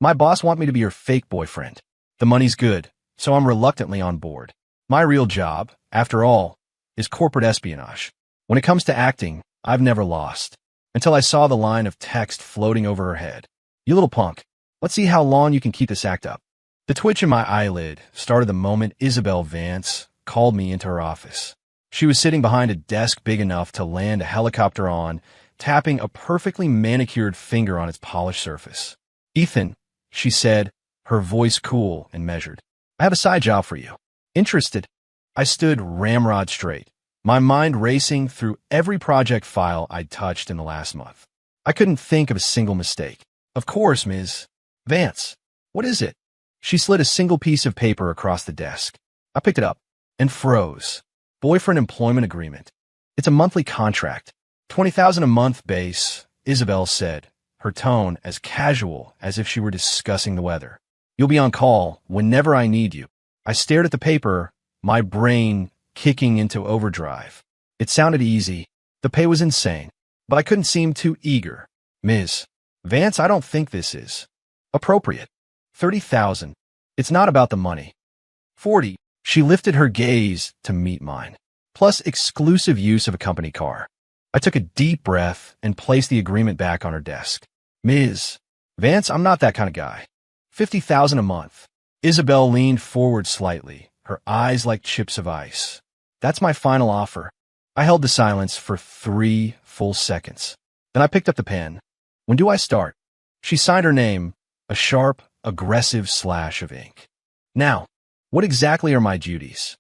My boss want me to be her fake boyfriend. The money's good, so I'm reluctantly on board. My real job, after all, is corporate espionage. When it comes to acting, I've never lost. Until I saw the line of text floating over her head. You little punk. Let's see how long you can keep this act up. The twitch in my eyelid started the moment Isabel Vance called me into her office. She was sitting behind a desk big enough to land a helicopter on, tapping a perfectly manicured finger on its polished surface. Ethan, she said, her voice cool and measured. I have a side job for you. Interested? I stood ramrod straight, my mind racing through every project file I'd touched in the last month. I couldn't think of a single mistake. Of course, Ms. Vance. What is it? She slid a single piece of paper across the desk. I picked it up and froze. Boyfriend employment agreement. It's a monthly contract. $20,000 a month base, Isabel said, her tone as casual as if she were discussing the weather. You'll be on call whenever I need you. I stared at the paper, my brain kicking into overdrive. It sounded easy. The pay was insane, but I couldn't seem too eager. Ms. Vance, I don't think this is appropriate. 30,000. It's not about the money. 40. She lifted her gaze to meet mine. Plus exclusive use of a company car. I took a deep breath and placed the agreement back on her desk. Ms. Vance, I'm not that kind of guy. 50,000 a month. Isabel leaned forward slightly, her eyes like chips of ice. That's my final offer. I held the silence for 3 full seconds. Then I picked up the pen. When do I start? She signed her name, a sharp, aggressive slash of ink. Now, what exactly are my duties?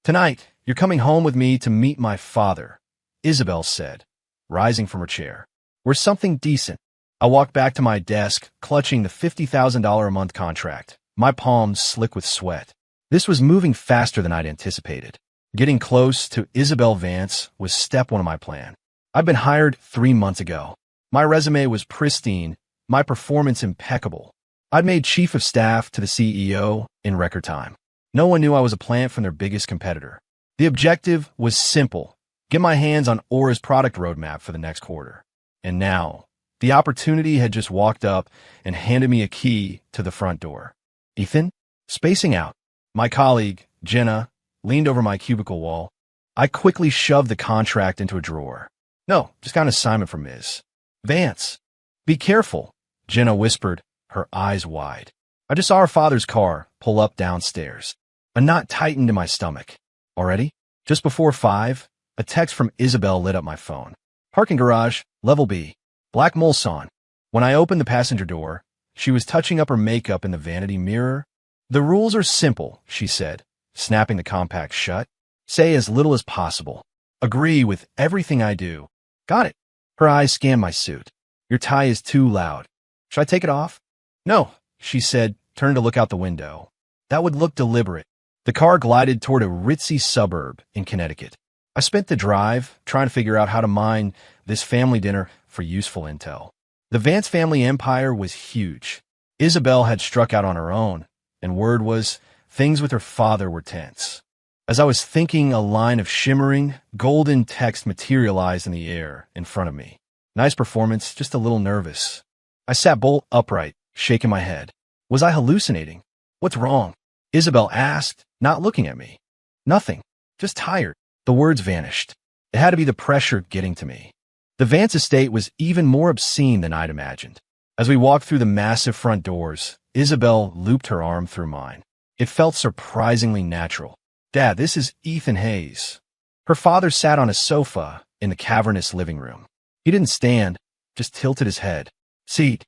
Tonight, you're coming home with me to meet my father, Isabel said, rising from her chair. We're something decent. I walked back to my desk, clutching the $50,000 a month contract, my palms slick with sweat. This was moving faster than I'd anticipated. Getting close to Isabel Vance was step 1 of my plan. I'd been hired 3 months ago. My resume was pristine, my performance impeccable. I'd made chief of staff to the CEO in record time. No one knew I was a plant from their biggest competitor. The objective was simple: get my hands on Aura's product roadmap for the next quarter. And now, the opportunity had just walked up and handed me a key to the front door. Ethan? Spacing out. My colleague, Jenna, leaned over my cubicle wall. I quickly shoved the contract into a drawer. No, just got an assignment from Ms. Vance. Be careful, Jenna whispered, her eyes wide. I just saw her father's car pull up downstairs. A knot tightened in my stomach. Already? Just before 5, a text from Isabel lit up my phone. Parking garage, level B. Black Mulsanne. When I opened the passenger door, she was touching up her makeup in the vanity mirror. The rules are simple, she said, snapping the compact shut. Say as little as possible. Agree with everything I do. Got it. Her eyes scanned my suit. Your tie is too loud. Should I take it off? No, she said, turning to look out the window. That would look deliberate. The car glided toward a ritzy suburb in Connecticut. I spent the drive trying to figure out how to mine this family dinner for useful intel. The Vance family empire was huge. Isabel had struck out on her own, and word was things with her father were tense. As I was thinking, a line of shimmering, golden text materialized in the air in front of me. Nice performance, just a little nervous. I sat bolt upright, shaking my head. Was I hallucinating? What's wrong? Isabel asked, not looking at me. Nothing. Just tired. The words vanished. It had to be the pressure getting to me. The Vance estate was even more obscene than I'd imagined. As we walked through the massive front doors, Isabel looped her arm through mine. It felt surprisingly natural. Dad, this is Ethan Hayes. Her father sat on a sofa in the cavernous living room. He didn't stand, just tilted his head. Seat.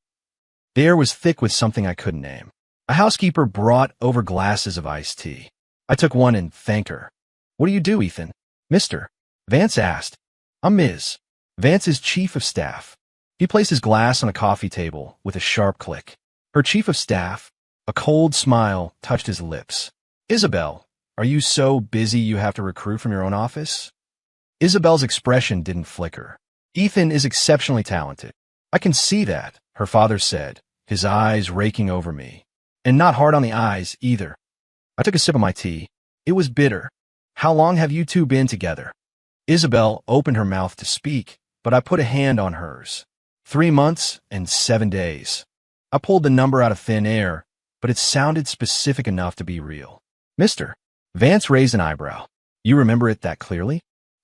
The air was thick with something I couldn't name. A housekeeper brought over glasses of iced tea. I took one and thanked her. What do you do, Ethan? Mister. Vance asked. I'm Ms. Vance's chief of staff. He placed his glass on a coffee table with a sharp click. Her chief of staff? A cold smile touched his lips. Isabel, are you so busy you have to recruit from your own office? Isabel's expression didn't flicker. Ethan is exceptionally talented. I can see that, her father said, his eyes raking over me. And not hard on the eyes, either. I took a sip of my tea. It was bitter. How long have you two been together? Isabel opened her mouth to speak, but I put a hand on hers. 3 months and 7 days. I pulled the number out of thin air, but it sounded specific enough to be real. Mister. Vance raised an eyebrow. You remember it that clearly?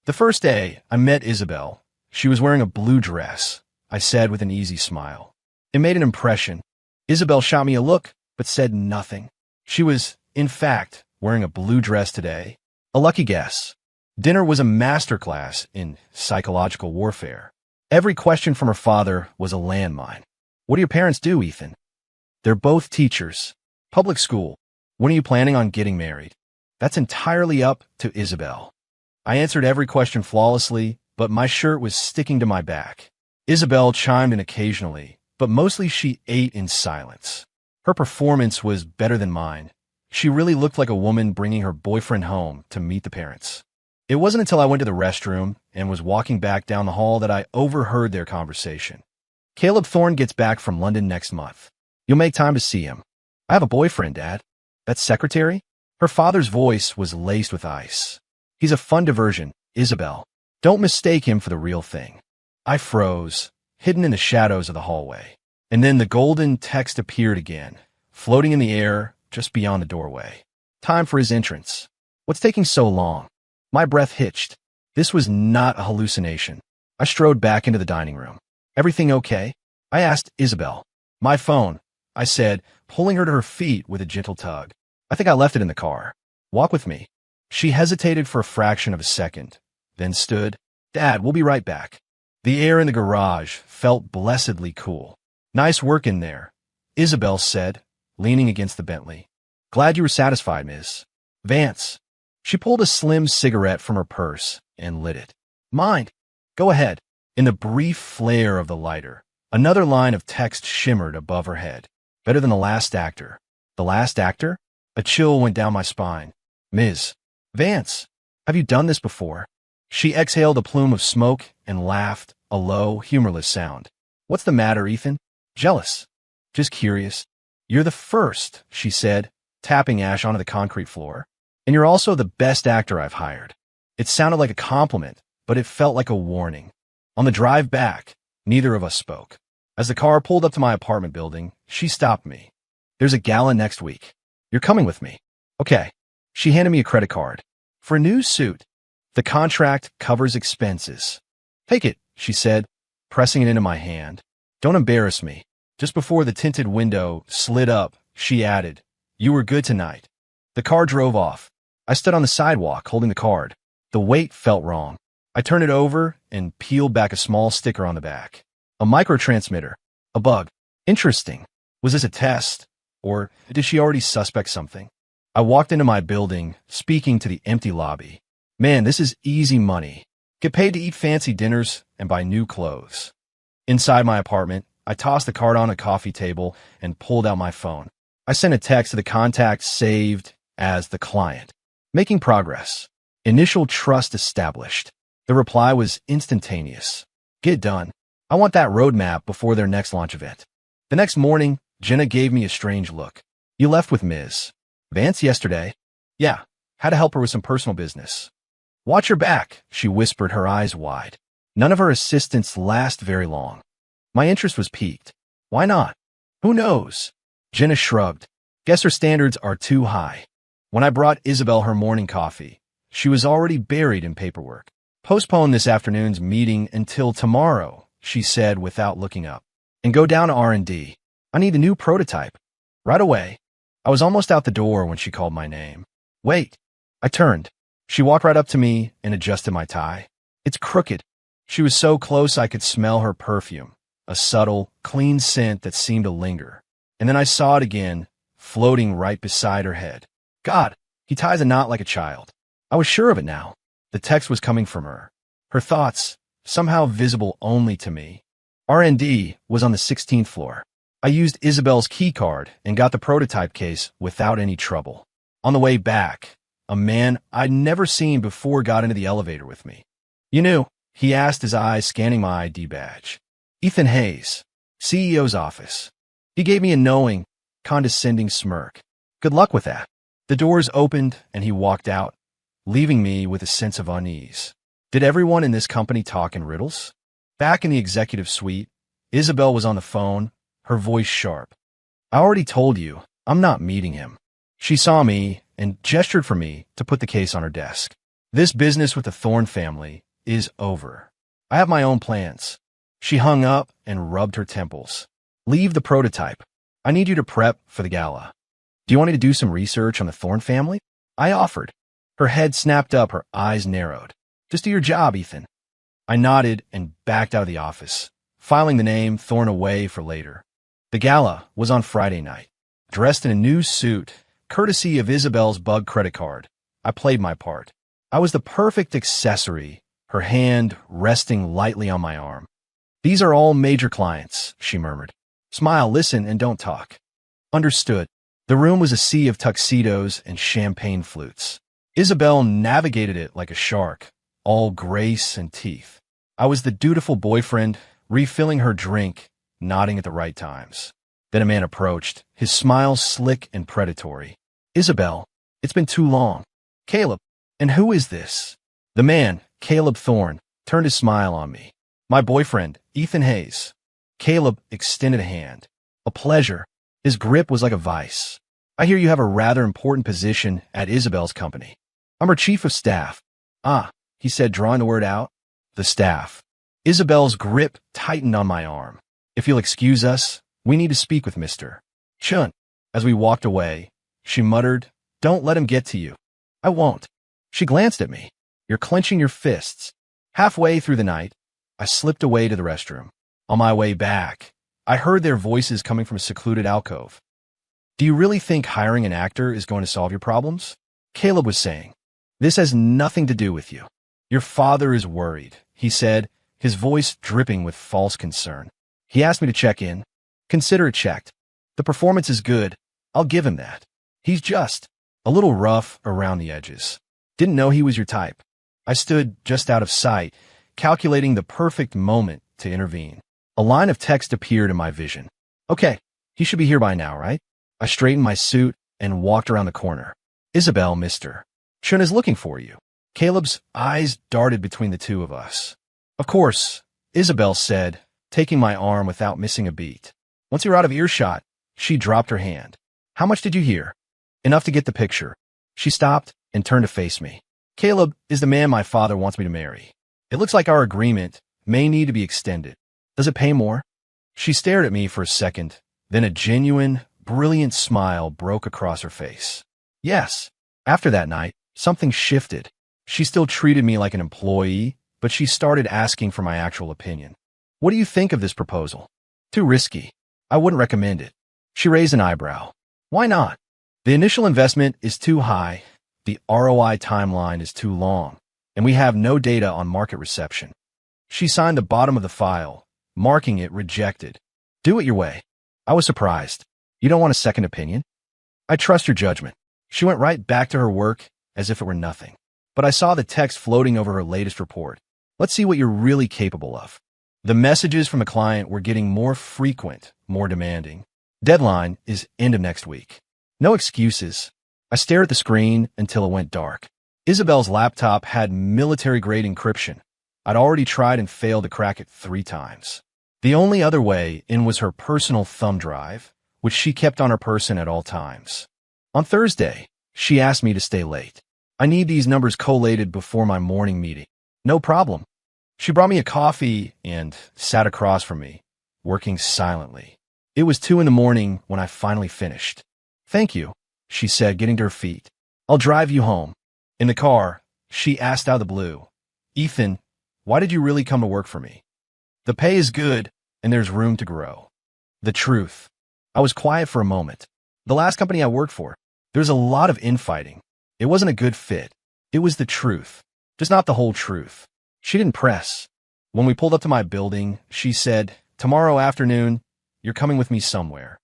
The first day I met Isabel, she was wearing a blue dress, I said with an easy smile. It made an impression. Isabel shot me a look, but said nothing. She was, in fact, wearing a blue dress today. A lucky guess. Dinner was a masterclass in psychological warfare. Every question from her father was a landmine. What do your parents do, Ethan? They're both teachers. Public school. When are you planning on getting married? That's entirely up to Isabel. I answered every question flawlessly, but my shirt was sticking to my back. Isabel chimed in occasionally, but mostly she ate in silence. Her performance was better than mine. She really looked like a woman bringing her boyfriend home to meet the parents. It wasn't until I went to the restroom and was walking back down the hall that I overheard their conversation. Caleb Thorne gets back from London next month. You'll make time to see him. I have a boyfriend, Dad. That secretary? Her father's voice was laced with ice. He's a fun diversion, Isabel. Don't mistake him for the real thing. I froze, hidden in the shadows of the hallway. And then the golden text appeared again, floating in the air just beyond the doorway. Time for his entrance. What's taking so long? My breath hitched. This was not a hallucination. I strode back into the dining room. Everything okay? I asked Isabel. My phone, I said, pulling her to her feet with a gentle tug. I think I left it in the car. Walk with me. She hesitated for a fraction of a second, then stood. Dad, we'll be right back. The air in the garage felt blessedly cool. Nice work in there, Isabel said, leaning against the Bentley. Glad you were satisfied, Miss Vance. She pulled a slim cigarette from her purse and lit it. Mind? Go ahead. In the brief flare of the lighter, another line of text shimmered above her head. Better than the last actor. The last actor? A chill went down my spine. Ms. Vance, have you done this before? She exhaled a plume of smoke and laughed, a low, humorless sound. What's the matter, Ethan? Jealous. Just curious. You're the first, she said, tapping ash onto the concrete floor. And you're also the best actor I've hired. It sounded like a compliment, but it felt like a warning. On the drive back, neither of us spoke. As the car pulled up to my apartment building, she stopped me. There's a gala next week. You're coming with me. Okay. She handed me a credit card. For a new suit. The contract covers expenses. Take it, she said, pressing it into my hand. Don't embarrass me. Just before the tinted window slid up, she added, You were good tonight. The car drove off. I stood on the sidewalk holding the card. The weight felt wrong. I turned it over and peeled back a small sticker on the back. A microtransmitter. A bug. Interesting. Was this a test? Or did she already suspect something? I walked into my building, speaking to the empty lobby. Man, this is easy money. Get paid to eat fancy dinners and buy new clothes. Inside my apartment, I tossed the card on a coffee table and pulled out my phone. I sent a text to the contact saved as the client. Making progress. Initial trust established. The reply was instantaneous. Get done. I want that roadmap before their next launch event. The next morning, Jenna gave me a strange look. You left with Ms. Vance yesterday? Yeah, had to help her with some personal business. Watch your back, she whispered, her eyes wide. None of her assistants last very long. My interest was piqued. Why not? Who knows? Jenna shrugged. Guess her standards are too high. When I brought Isabel her morning coffee, she was already buried in paperwork. Postpone this afternoon's meeting until tomorrow, she said without looking up. And go down to R&D. I need a new prototype. Right away. I was almost out the door when she called my name. Wait. I turned. She walked right up to me and adjusted my tie. It's crooked. She was so close I could smell her perfume, a subtle, clean scent that seemed to linger. And then I saw it again, floating right beside her head. God, he ties a knot like a child. I was sure of it now. The text was coming from her. Her thoughts, somehow visible only to me. R&D was on the 16th floor. I used Isabel's key card and got the prototype case without any trouble. On the way back, a man I'd never seen before got into the elevator with me. You knew, he asked, his eyes scanning my ID badge. Ethan Hayes, CEO's office. He gave me a knowing, condescending smirk. Good luck with that. The doors opened and he walked out, leaving me with a sense of unease. Did everyone in this company talk in riddles? Back in the executive suite, Isabel was on the phone, her voice sharp. I already told you, I'm not meeting him. She saw me and gestured for me to put the case on her desk. This business with the Thorne family is over. I have my own plans. She hung up and rubbed her temples. Leave the prototype. I need you to prep for the gala. Do you want me to do some research on the Thorne family? I offered. Her head snapped up, her eyes narrowed. Just do your job, Ethan. I nodded and backed out of the office, filing the name Thorne away for later. The gala was on Friday night. Dressed in a new suit, courtesy of Isabel's bug credit card, I played my part. I was the perfect accessory, her hand resting lightly on my arm. These are all major clients, she murmured. Smile, listen, and don't talk. Understood. The room was a sea of tuxedos and champagne flutes. Isabel navigated it like a shark, all grace and teeth. I was the dutiful boyfriend, refilling her drink, nodding at the right times. Then a man approached, his smile slick and predatory. Isabel, it's been too long. Caleb, and who is this? The man, Caleb Thorne, turned his smile on me. My boyfriend, Ethan Hayes. Caleb extended a hand. A pleasure. His grip was like a vice. I hear you have a rather important position at Isabel's company. I'm her chief of staff. Ah, he said, drawing the word out. The staff. Isabel's grip tightened on my arm. If you'll excuse us, we need to speak with Mr. Chun. As we walked away, she muttered, don't let him get to you. I won't. She glanced at me. You're clenching your fists. Halfway through the night, I slipped away to the restroom. On my way back, I heard their voices coming from a secluded alcove. Do you really think hiring an actor is going to solve your problems? Caleb was saying. This has nothing to do with you. Your father is worried, he said, his voice dripping with false concern. He asked me to check in. Consider it checked. The performance is good. I'll give him that. He's just a little rough around the edges. Didn't know he was your type. I stood just out of sight, calculating the perfect moment to intervene. A line of text appeared in my vision. Okay, he should be here by now, right? I straightened my suit and walked around the corner. Isabel, Mr. Chun is looking for you. Caleb's eyes darted between the two of us. Of course, Isabel said, taking my arm without missing a beat. Once you're out of earshot, she dropped her hand. How much did you hear? Enough to get the picture. She stopped and turned to face me. Caleb is the man my father wants me to marry. It looks like our agreement may need to be extended. Does it pay more? She stared at me for a second, then a genuine, brilliant smile broke across her face. Yes. After that night, something shifted. She still treated me like an employee, but she started asking for my actual opinion. What do you think of this proposal? Too risky. I wouldn't recommend it. She raised an eyebrow. Why not? The initial investment is too high, the ROI timeline is too long, and we have no data on market reception. She signed the bottom of the file, marking it rejected. Do it your way. I was surprised. You don't want a second opinion? I trust your judgment. She went right back to her work as if it were nothing. But I saw the text floating over her latest report. Let's see what you're really capable of. The messages from the client were getting more frequent, more demanding. Deadline is end of next week. No excuses. I stared at the screen until it went dark. Isabel's laptop had military-grade encryption. I'd already tried and failed to crack it 3 times. The only other way in was her personal thumb drive, which she kept on her person at all times. On Thursday, she asked me to stay late. I need these numbers collated before my morning meeting. No problem. She brought me a coffee and sat across from me, working silently. It was 2 a.m. when I finally finished. Thank you, she said, getting to her feet. I'll drive you home. In the car, she asked out of the blue, Ethan, why did you really come to work for me? The pay is good, and there's room to grow. The truth. I was quiet for a moment. The last company I worked for, there was a lot of infighting. It wasn't a good fit. It was the truth, just not the whole truth. She didn't press. When we pulled up to my building, she said, tomorrow afternoon, you're coming with me somewhere.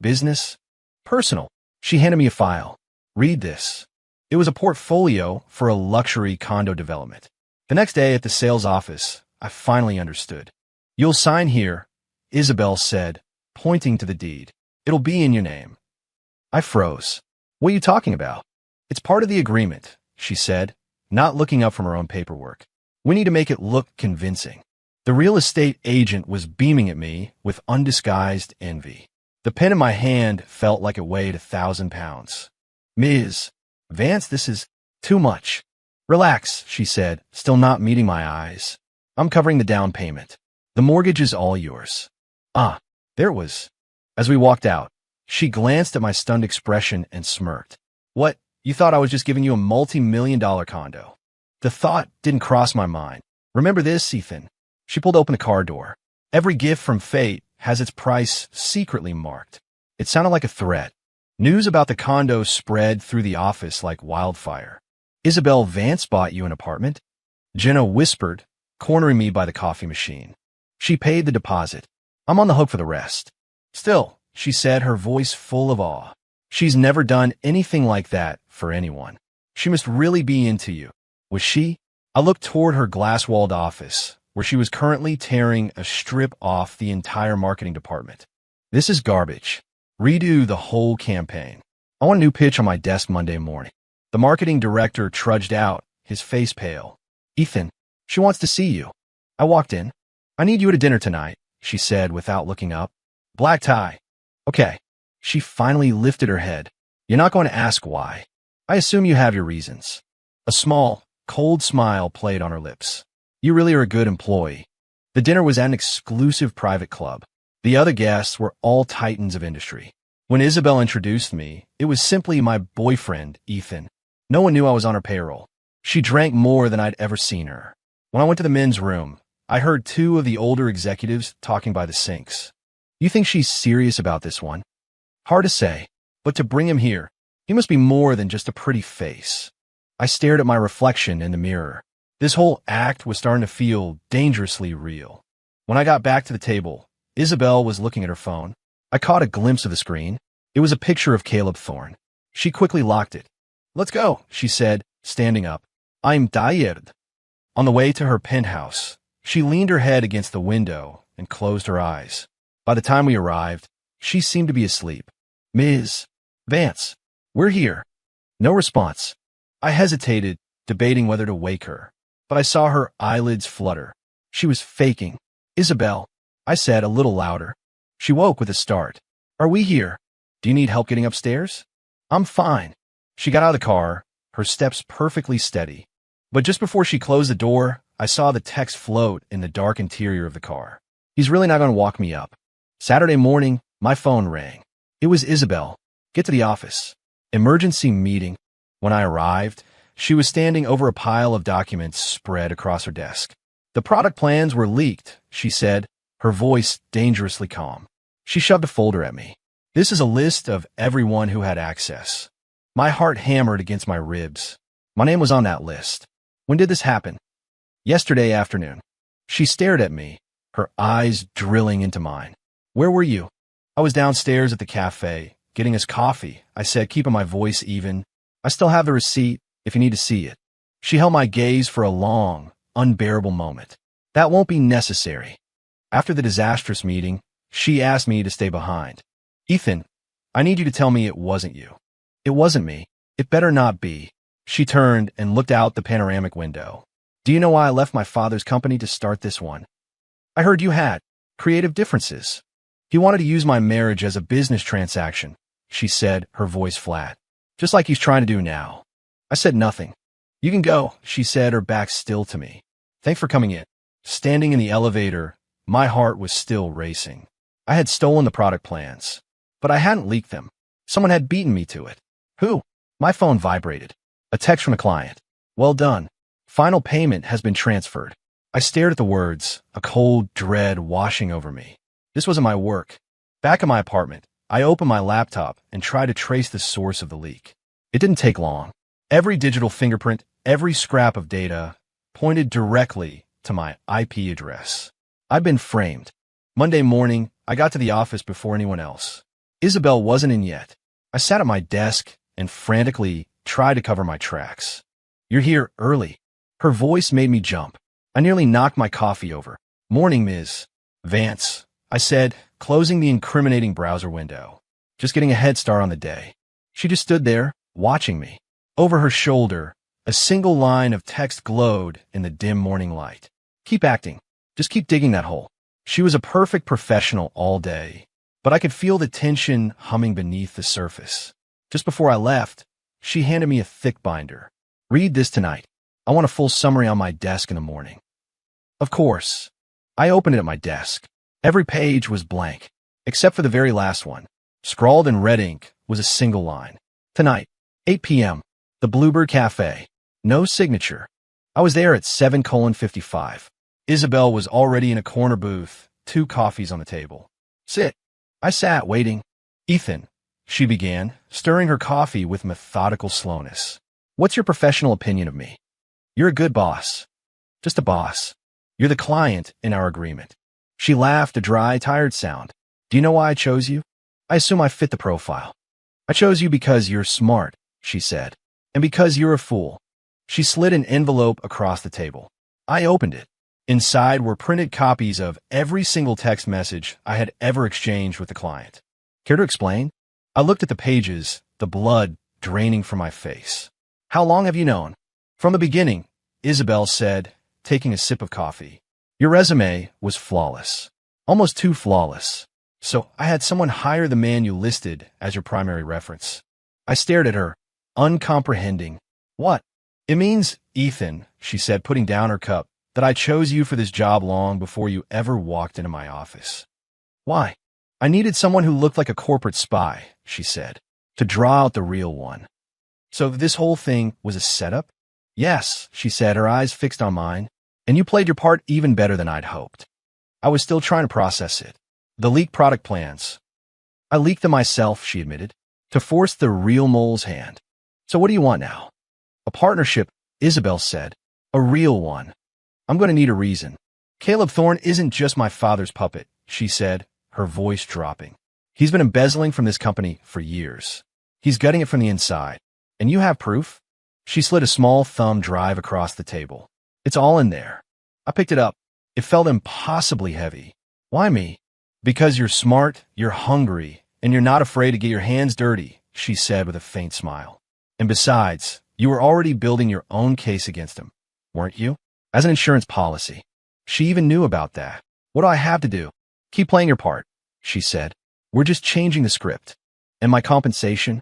Business? Personal. She handed me a file. Read this. It was a portfolio for a luxury condo development. The next day at the sales office, I finally understood. You'll sign here, Isabel said, pointing to the deed. It'll be in your name. I froze. What are you talking about? It's part of the agreement, she said, not looking up from her own paperwork. We need to make it look convincing. The real estate agent was beaming at me with undisguised envy. The pen in my hand felt like it weighed 1,000 pounds. Ms. Vance, this is too much. Relax, she said, still not meeting my eyes. I'm covering the down payment. The mortgage is all yours. Ah, there it was. As we walked out, she glanced at my stunned expression and smirked. What? You thought I was just giving you a multi-million-dollar condo? The thought didn't cross my mind. Remember this, Ethan? She pulled open the car door. Every gift from fate has its price secretly marked. It sounded like a threat. News about the condo spread through the office like wildfire. Isabel Vance bought you an apartment? Jenna whispered, cornering me by the coffee machine. She paid the deposit. I'm on the hook for the rest. Still, she said, her voice full of awe. She's never done anything like that for anyone. She must really be into you. Was she? I looked toward her glass-walled office, where she was currently tearing a strip off the entire marketing department. This is garbage. Redo the whole campaign. I want a new pitch on my desk Monday morning. The marketing director trudged out, his face pale. Ethan, she wants to see you. I walked in. I need you at a dinner tonight, she said without looking up. Black tie. Okay. She finally lifted her head. You're not going to ask why. I assume you have your reasons. A small, cold smile played on her lips. You really are a good employee. The dinner was at an exclusive private club. The other guests were all titans of industry. When Isabel introduced me, it was simply my boyfriend, Ethan. No one knew I was on her payroll. She drank more than I'd ever seen her. When I went to the men's room, I heard two of the older executives talking by the sinks. You think she's serious about this one? Hard to say, but to bring him here, he must be more than just a pretty face. I stared at my reflection in the mirror. This whole act was starting to feel dangerously real. When I got back to the table, Isabel was looking at her phone. I caught a glimpse of the screen. It was a picture of Caleb Thorne. She quickly locked it. Let's go, she said, standing up. I'm tired. On the way to her penthouse, she leaned her head against the window and closed her eyes. By the time we arrived, she seemed to be asleep. Ms. Vance, we're here. No response. I hesitated, debating whether to wake her, but I saw her eyelids flutter. She was faking. Isabel, I said a little louder. She woke with a start. Are we here? Do you need help getting upstairs? I'm fine. She got out of the car, her steps perfectly steady. But just before she closed the door, I saw the text float in the dark interior of the car. He's really not going to walk me up. Saturday morning, my phone rang. It was Isabel. Get to the office. Emergency meeting. When I arrived, she was standing over a pile of documents spread across her desk. The product plans were leaked, she said, her voice dangerously calm. She shoved a folder at me. This is a list of everyone who had access. My heart hammered against my ribs. My name was on that list. When did this happen? Yesterday afternoon. She stared at me, her eyes drilling into mine. Where were you? I was downstairs at the cafe, getting us coffee, I said, keeping my voice even. I still have the receipt, if you need to see it. She held my gaze for a long, unbearable moment. That won't be necessary. After the disastrous meeting, she asked me to stay behind. Ethan, I need you to tell me it wasn't you. It wasn't me. It better not be. She turned and looked out the panoramic window. Do you know why I left my father's company to start this one? I heard you had creative differences. He wanted to use my marriage as a business transaction, she said, her voice flat. Just like he's trying to do now. I said nothing. You can go, she said, her back still to me. Thanks for coming in. Standing in the elevator, my heart was still racing. I had stolen the product plans, but I hadn't leaked them. Someone had beaten me to it. Who? My phone vibrated. A text from a client. Well done. Final payment has been transferred. I stared at the words, a cold dread washing over me. This wasn't my work. Back in my apartment, I opened my laptop and tried to trace the source of the leak. It didn't take long. Every digital fingerprint, every scrap of data pointed directly to my IP address. I'd been framed. Monday morning, I got to the office before anyone else. Isabel wasn't in yet. I sat at my desk and frantically tried to cover my tracks. You're here early. Her voice made me jump. I nearly knocked my coffee over. Morning, Ms. Vance, I said, closing the incriminating browser window. Just getting a head start on the day. She just stood there, watching me. Over her shoulder, a single line of text glowed in the dim morning light. Keep acting. Just keep digging that hole. She was a perfect professional all day. but I could feel the tension humming beneath the surface. Just before I left, she handed me a thick binder. "Read this tonight. I want a full summary on my desk in the morning." Of course. I opened it at my desk. Every page was blank, except for the very last one. Scrawled in red ink was a single line. "Tonight, 8 p.m., the Bluebird Cafe." No signature. I was there at 7:55. Isabel was already in a corner booth, 2 coffees on the table. "Sit." I sat, waiting. "Ethan," she began, stirring her coffee with methodical slowness. "What's your professional opinion of me?" "You're a good boss." "Just a boss. You're the client in our agreement." She laughed, a dry, tired sound. "Do you know why I chose you? I assume I fit the profile." "I chose you because you're smart," she said, "and because you're a fool." She slid an envelope across the table. I opened it. Inside were printed copies of every single text message I had ever exchanged with the client. "Care to explain?" I looked at the pages, the blood draining from my face. "How long have you known?" "From the beginning," Isabel said, taking a sip of coffee. "Your resume was flawless. Almost too flawless. So I had someone hire the man you listed as your primary reference." I stared at her, uncomprehending. "What?" "It means, Ethan," she said, putting down her cup, "that I chose you for this job long before you ever walked into my office." "Why?" "I needed someone who looked like a corporate spy," she said, "to draw out the real one." "So this whole thing was a setup?" "Yes," she said, her eyes fixed on mine. "And you played your part even better than I'd hoped." I was still trying to process it. "The leaked product plans." "I leaked them myself," she admitted, "to force the real mole's hand." "So what do you want now?" "A partnership," Isabel said. "A real one. I'm going to need a reason." "Caleb Thorne isn't just my father's puppet," she said, her voice dropping. "He's been embezzling from this company for years. He's gutting it from the inside. And you have proof?" She slid a small thumb drive across the table. "It's all in there." I picked it up. It felt impossibly heavy. "Why me?" "Because you're smart, you're hungry, and you're not afraid to get your hands dirty," she said with a faint smile. "And besides, you were already building your own case against him, weren't you? As an insurance policy." She even knew about that. "What do I have to do?" "Keep playing your part," she said. "We're just changing the script." "And my compensation?"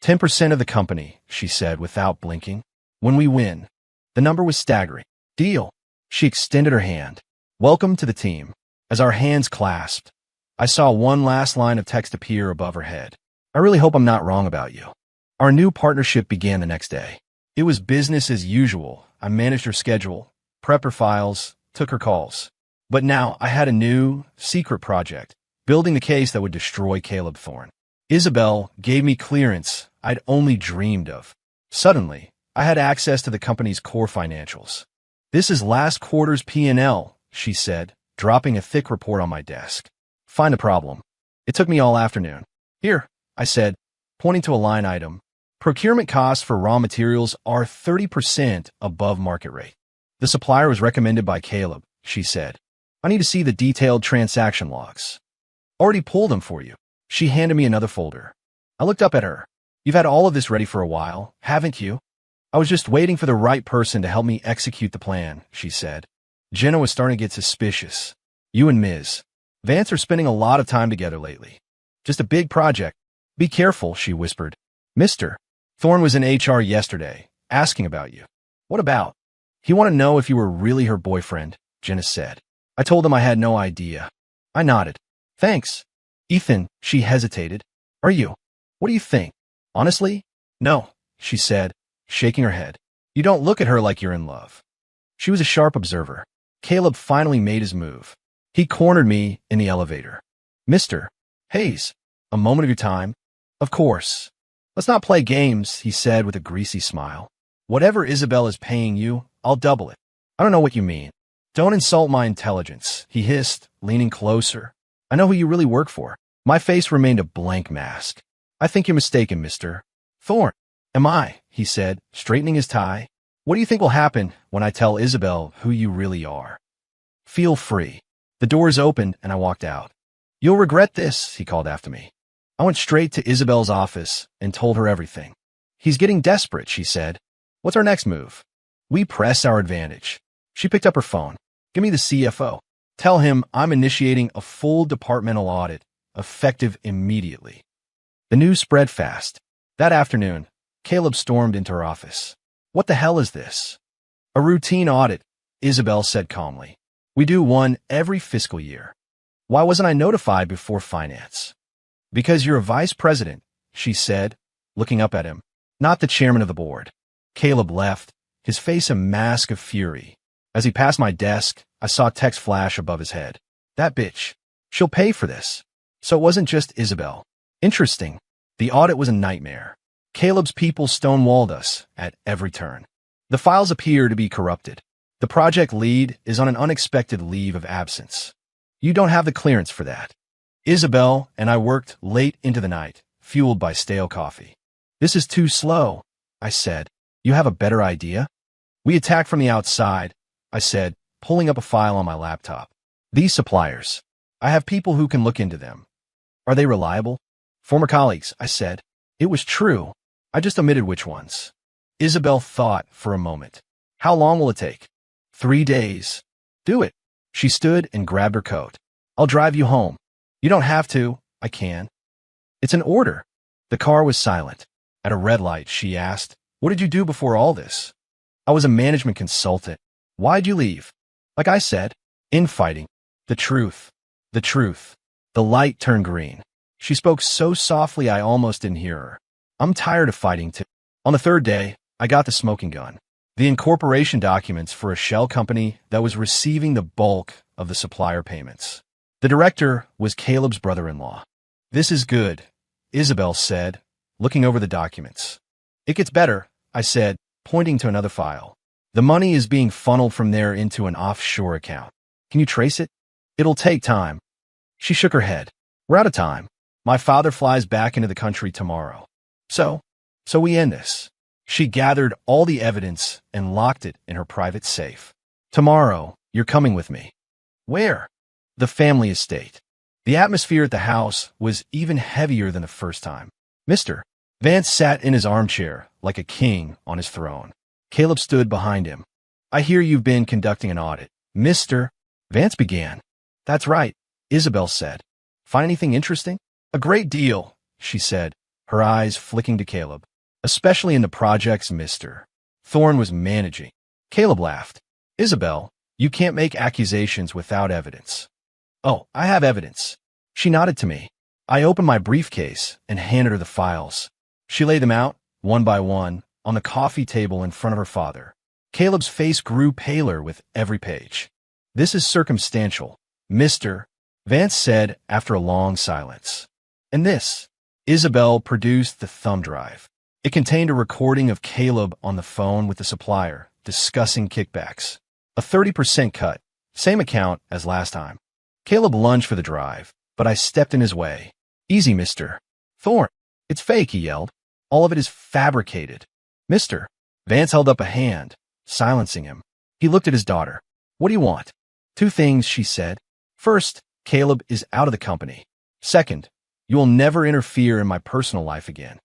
10% of the company," she said without blinking. "When we win." The number was staggering. "Deal." She extended her hand. "Welcome to the team." As our hands clasped, I saw one last line of text appear above her head. "I really hope I'm not wrong about you." Our new partnership began the next day. It was business as usual. I managed her schedule, prepped her files, took her calls. But now I had a new, secret project, building the case that would destroy Caleb Thorne. Isabel gave me clearance I'd only dreamed of. Suddenly, I had access to the company's core financials. "This is last quarter's P&L, she said, dropping a thick report on my desk. "Find the problem." It took me all afternoon. "Here," I said, pointing to a line item. "Procurement costs for raw materials are 30% above market rate. The supplier was recommended by Caleb," she said. "I need to see the detailed transaction logs." "Already pulled them for you." She handed me another folder. I looked up at her. "You've had all of this ready for a while, haven't you?" "I was just waiting for the right person to help me execute the plan," she said. Jenna was starting to get suspicious. "You and Ms. Vance are spending a lot of time together lately. Just a big project." "Be careful," she whispered. "Mr. Thorne was in HR yesterday, asking about you." "What about?" "He wanted to know if you were really her boyfriend," Jenna said. I told him I had no idea. I nodded. "Thanks." "Ethan," she hesitated. "Are you? What do you think?" "Honestly? No," she said, shaking her head. "You don't look at her like you're in love." She was a sharp observer. Caleb finally made his move. He cornered me in the elevator. "Mr. Hayes, a moment of your time?" "Of course." "Let's not play games," he said with a greasy smile. "Whatever Isabel is paying you, I'll double it." "I don't know what you mean." "Don't insult my intelligence," he hissed, leaning closer. "I know who you really work for." My face remained a blank mask. "I think you're mistaken, Mr. Thorne." "Am I?" he said, straightening his tie. "What do you think will happen when I tell Isabel who you really are?" "Feel free." The doors opened and I walked out. "You'll regret this," he called after me. I went straight to Isabel's office and told her everything. "He's getting desperate," she said. "What's our next move?" "We press our advantage." She picked up her phone. "Give me the CFO. Tell him I'm initiating a full departmental audit effective immediately. The news spread fast. That afternoon, Caleb stormed into her office. "What the hell is this?" "A routine audit," Isabel said calmly. "We do one every fiscal year." "Why wasn't I notified before finance?" "Because you're a vice president," she said, looking up at him, "not the chairman of the board." Caleb left, his face a mask of fury. As he passed my desk, I saw text flash above his head. "That bitch. She'll pay for this." So it wasn't just Isabel. Interesting. The audit was a nightmare. Caleb's people stonewalled us at every turn. The files appear to be corrupted. The project lead is on an unexpected leave of absence. You don't have the clearance for that. Isabel and I worked late into the night, fueled by stale coffee. "This is too slow," I said. "You have a better idea?" "We attack from the outside," I said, pulling up a file on my laptop. "These suppliers. I have people who can look into them. Are they reliable?" "Former colleagues," I said. It was true. I just omitted which ones. Isabel thought for a moment. "How long will it take?" 3 days. "Do it." She stood and grabbed her coat. "I'll drive you home." "You don't have to. I can." "It's an order." The car was silent. At a red light, she asked, "What did you do before all this?" "I was a management consultant." "Why'd you leave?" "Like I said, infighting." The truth. The truth. The light turned green. She spoke so softly I almost didn't hear her. "I'm tired of fighting too." On the third day, I got the smoking gun. The incorporation documents for a shell company that was receiving the bulk of the supplier payments. The director was Caleb's brother-in-law. "This is good," Isabel said, looking over the documents. "It gets better," I said, pointing to another file. "The money is being funneled from there into an offshore account. Can you trace it?" "It'll take time." She shook her head. "We're out of time. My father flies back into the country tomorrow. So we end this." She gathered all the evidence and locked it in her private safe. "Tomorrow, you're coming with me." "Where?" "The family estate." The atmosphere at the house was even heavier than the first time. Mr. Vance sat in his armchair like a king on his throne. Caleb stood behind him. "I hear you've been conducting an audit." "Mr. Vance began. "That's right," Isabel said. "Find anything interesting?" "A great deal," she said, her eyes flicking to Caleb. "Especially in the projects Mr. Thorne was managing." Caleb laughed. "Isabel, you can't make accusations without evidence." "Oh, I have evidence." She nodded to me. I opened my briefcase and handed her the files. She laid them out, one by one, on the coffee table in front of her father. Caleb's face grew paler with every page. "This is circumstantial," Mr. Vance said after a long silence. "And this?" Isabel produced the thumb drive. It contained a recording of Caleb on the phone with the supplier, discussing kickbacks. A 30% cut, same account as last time. Caleb lunged for the drive, but I stepped in his way. "Easy, Mr. Thorne. It's fake," he yelled. "All of it is fabricated." "Mr. Vance held up a hand, silencing him. He looked at his daughter. "What do you want?" "Two things," she said. "First, Caleb is out of the company. Second, you will never interfere in my personal life again."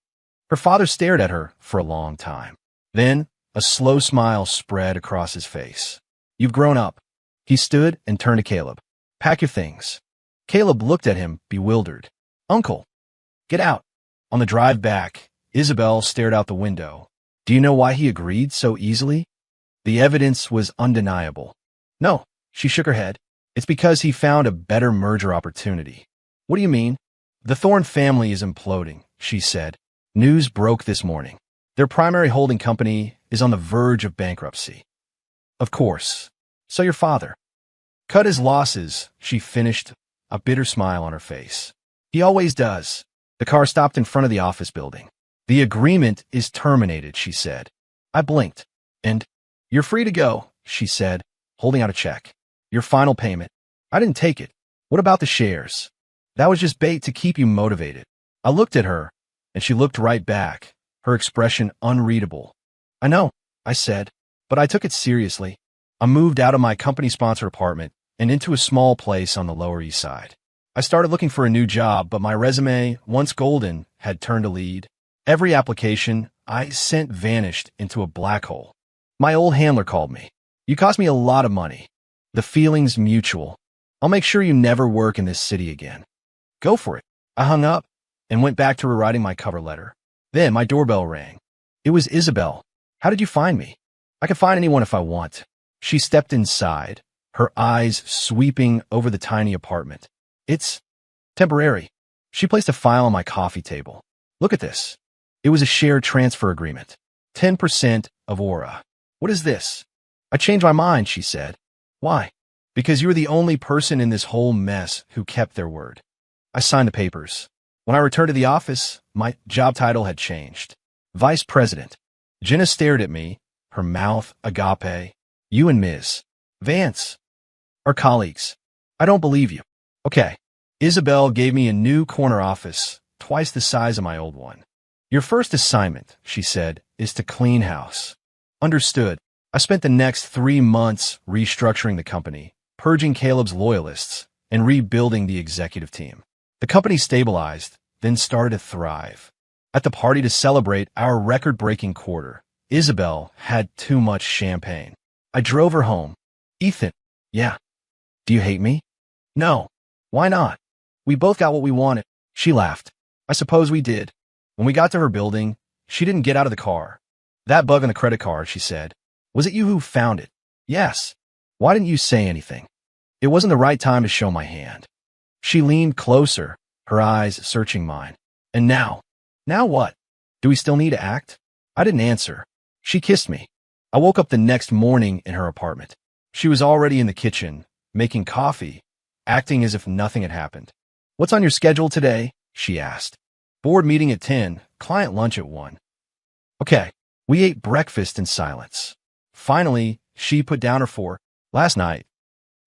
Her father stared at her for a long time. Then, a slow smile spread across his face. "You've grown up." He stood and turned to Caleb. "Pack your things." Caleb looked at him, bewildered. "Uncle, get out." On the drive back, Isabel stared out the window. "Do you know why he agreed so easily?" The evidence was undeniable. "No," she shook her head. "It's because he found a better merger opportunity." "What do you mean?" "The Thorne family is imploding," she said. "News broke this morning. Their primary holding company is on the verge of bankruptcy." "Of course. So your father cut his losses," she finished, a bitter smile on her face. "He always does." The car stopped in front of the office building. "The agreement is terminated," she said. I blinked. "And you're free to go," she said, holding out a check. "Your final payment." I didn't take it. "What about the shares?" "That was just bait to keep you motivated." I looked at her, and she looked right back, her expression unreadable. "I know," I said, but I took it seriously. I moved out of my company-sponsored apartment and into a small place on the Lower East Side. I started looking for a new job, but my resume, once golden, had turned to lead. Every application I sent vanished into a black hole. My old handler called me. "You cost me a lot of money. The feeling's mutual. I'll make sure you never work in this city again." Go for it. I hung up and went back to rewriting my cover letter. Then my doorbell rang. It was Isabel. How did you find me? I can find anyone if I want. She stepped inside, her eyes sweeping over the tiny apartment. It's temporary. She placed a file on my coffee table. Look at this. It was a share transfer agreement. 10% of Aura. What is this? I changed my mind, she said. Why? Because you were the only person in this whole mess who kept their word. I signed the papers. When I returned to the office, my job title had changed. Vice President. Jenna stared at me, her mouth agape. You and Ms. Vance are colleagues. I don't believe you. Okay. Isabel gave me a new corner office, twice the size of my old one. Your first assignment, she said, is to clean house. Understood. I spent the next 3 months restructuring the company, purging Caleb's loyalists, and rebuilding the executive team. The company stabilized, then started to thrive. At the party to celebrate our record-breaking quarter, Isabel had too much champagne. I drove her home. Ethan, yeah. Do you hate me? No. Why not? We both got what we wanted. She laughed. I suppose we did. When we got to her building, she didn't get out of the car. That bug on the credit card, she said. Was it you who found it? Yes. Why didn't you say anything? It wasn't the right time to show my hand. She leaned closer, her eyes searching mine. And now? Now what? Do we still need to act? I didn't answer. She kissed me. I woke up the next morning in her apartment. She was already in the kitchen, making coffee, acting as if nothing had happened. What's on your schedule today? She asked. Board meeting at 10, client lunch at 1. Okay. We ate breakfast in silence. Finally, she put down her fork. Last night,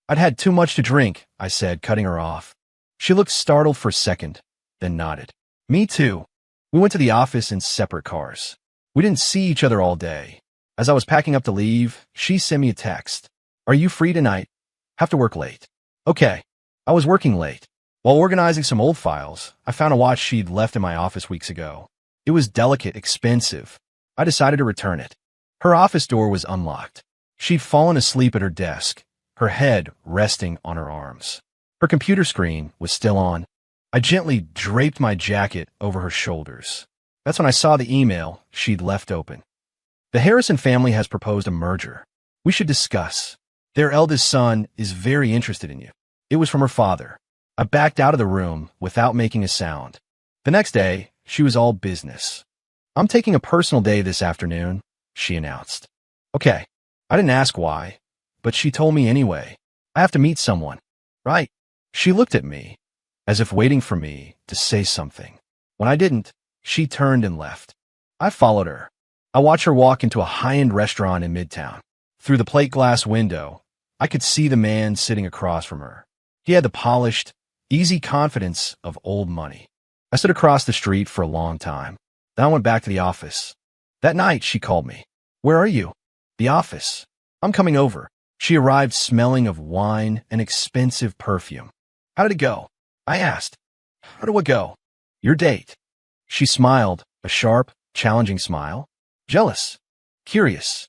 I'd had too much to drink, I said, cutting her off. She looked startled for a second, then nodded. Me too. We went to the office in separate cars. We didn't see each other all day. As I was packing up to leave, she sent me a text. Are you free tonight? Have to work late. Okay. I was working late. While organizing some old files, I found a watch she'd left in my office weeks ago. It was delicate, expensive. I decided to return it. Her office door was unlocked. She'd fallen asleep at her desk, her head resting on her arms. Her computer screen was still on. I gently draped my jacket over her shoulders. That's when I saw the email she'd left open. The Harrison family has proposed a merger. We should discuss. Their eldest son is very interested in you. It was from her father. I backed out of the room without making a sound. The next day, she was all business. I'm taking a personal day this afternoon, she announced. Okay. I didn't ask why, but she told me anyway. I have to meet someone. Right. She looked at me, as if waiting for me to say something. When I didn't, she turned and left. I followed her. I watched her walk into a high-end restaurant in Midtown. Through the plate glass window, I could see the man sitting across from her. He had the polished, easy confidence of old money. I stood across the street for a long time. Then I went back to the office. That night, she called me. Where are you? The office. I'm coming over. She arrived smelling of wine and expensive perfume. How did it go? I asked. How did it go? Your date. She smiled, a sharp, challenging smile. Jealous. Curious.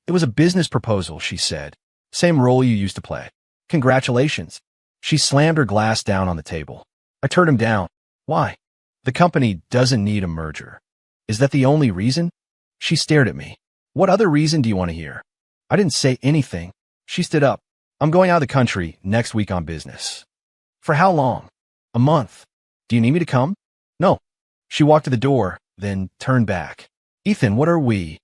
It was a business proposal, she said. Same role you used to play. Congratulations. She slammed her glass down on the table. I turned him down. Why? The company doesn't need a merger. Is that the only reason? She stared at me. What other reason do you want to hear? I didn't say anything. She stood up. I'm going out of the country next week on business. For how long? A month. Do you need me to come? No. She walked to the door, then turned back. Ethan, what are we?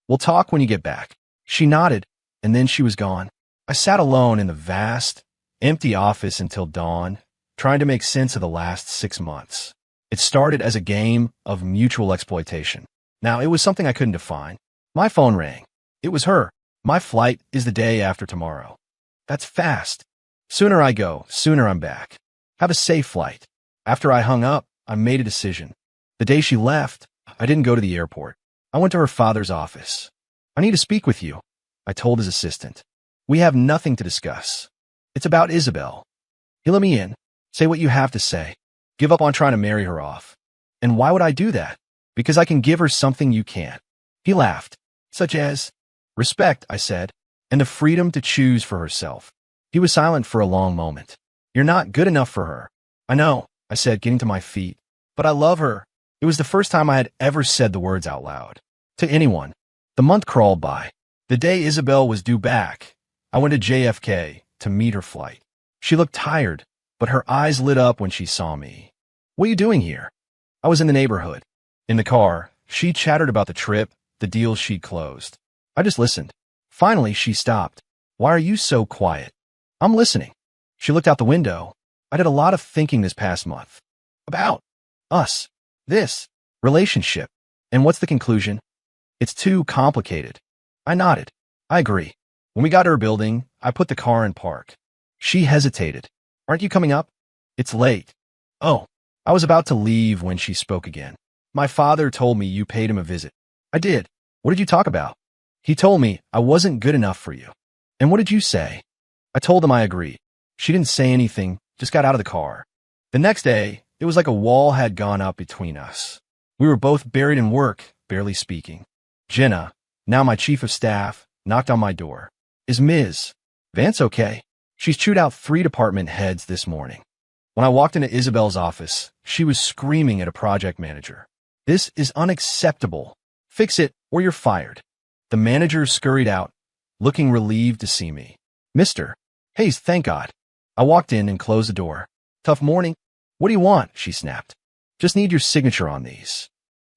We'll talk when you get back. She nodded, and then she was gone. I sat alone in the vast, empty office until dawn, trying to make sense of the last 6 months. It started as a game of mutual exploitation. Now, it was something I couldn't define. My phone rang. It was her. My flight is the day after tomorrow. That's fast. Sooner I go, sooner I'm back. Have a safe flight. After I hung up, I made a decision. The day she left, I didn't go to the airport. I went to her father's office. I need to speak with you, I told his assistant. We have nothing to discuss. It's about Isabel. He let me in. Say what you have to say. Give up on trying to marry her off. And why would I do that? Because I can give her something you can't. He laughed. Such as? Respect, I said, and the freedom to choose for herself. He was silent for a long moment. You're not good enough for her. I know, I said, getting to my feet. But I love her. It was the first time I had ever said the words out loud. To anyone. The month crawled by. The day Isabel was due back, I went to JFK to meet her flight. She looked tired, but her eyes lit up when she saw me. What are you doing here? I was in the neighborhood. In the car, she chattered about the trip, the deals she'd closed. I just listened. Finally, she stopped. Why are you so quiet? I'm listening. She looked out the window. I did a lot of thinking this past month. About us. This relationship. And what's the conclusion? It's too complicated. I nodded. I agree. When we got to her building, I put the car in park. She hesitated. Aren't you coming up? It's late. Oh, I was about to leave when she spoke again. My father told me you paid him a visit. I did. What did you talk about? He told me I wasn't good enough for you. And what did you say? I told him I agreed. She didn't say anything, just got out of the car. The next day, it was like a wall had gone up between us. We were both buried in work, barely speaking. Jenna, now my chief of staff, knocked on my door. Is Ms. Vance okay? She's chewed out 3 department heads this morning. When I walked into Isabel's office, she was screaming at a project manager. This is unacceptable. Fix it or you're fired. The manager scurried out, looking relieved to see me. Mr. Hayes, thank God. I walked in and closed the door. Tough morning. What do you want? She snapped. Just need your signature on these.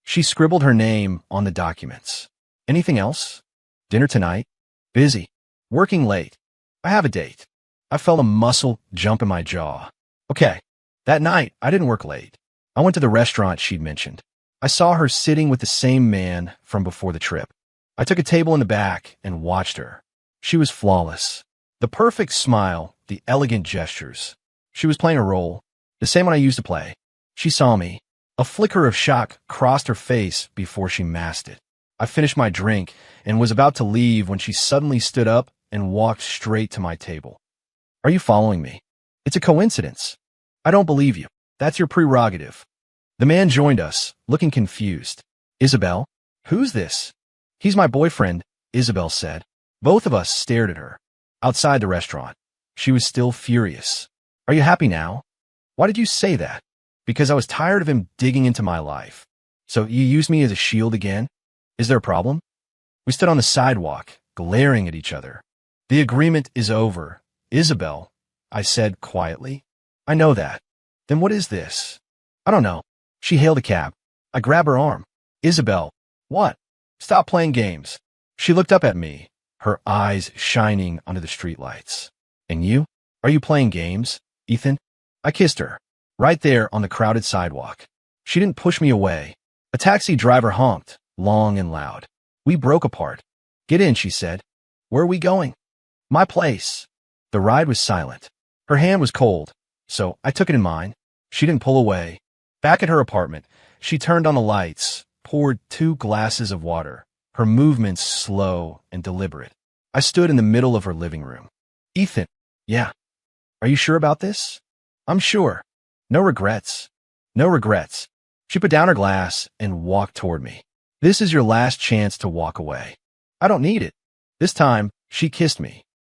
She scribbled her name on the documents. Anything else? Dinner tonight? Busy. Working late. I have a date. I felt a muscle jump in my jaw. Okay. That night, I didn't work late. I went to the restaurant she'd mentioned. I saw her sitting with the same man from before the trip. I took a table in the back and watched her. She was flawless. The perfect smile, the elegant gestures. She was playing a role, the same one I used to play. She saw me. A flicker of shock crossed her face before she masked it. I finished my drink and was about to leave when she suddenly stood up and walked straight to my table. Are you following me? It's a coincidence. I don't believe you. That's your prerogative. The man joined us, looking confused. Isabel? Who's this? He's my boyfriend, Isabel said. Both of us stared at her. Outside the restaurant. She was still furious. Are you happy now? Why did you say that? Because I was tired of him digging into my life. So you used me as a shield again? Is there a problem? We stood on the sidewalk, glaring at each other. The agreement is over. Isabel, I said quietly. I know that. Then what is this? I don't know. She hailed a cab. I grabbed her arm. Isabel, what? Stop playing games. She looked up at me, her eyes shining under the streetlights. And you? Are you playing games, Ethan? I kissed her, right there on the crowded sidewalk. She didn't push me away. A taxi driver honked, long and loud. We broke apart. Get in, she said. Where are we going? My place. The ride was silent. Her hand was cold, so I took it in mine. She didn't pull away. Back at her apartment, she turned on the lights, poured 2 glasses of water, her movements slow and deliberate. I stood in the middle of her living room. Ethan, yeah. Are you sure about this? I'm sure. No regrets. No regrets. She put down her glass and walked toward me. This is your last chance to walk away. I don't need it. This time, she kissed me,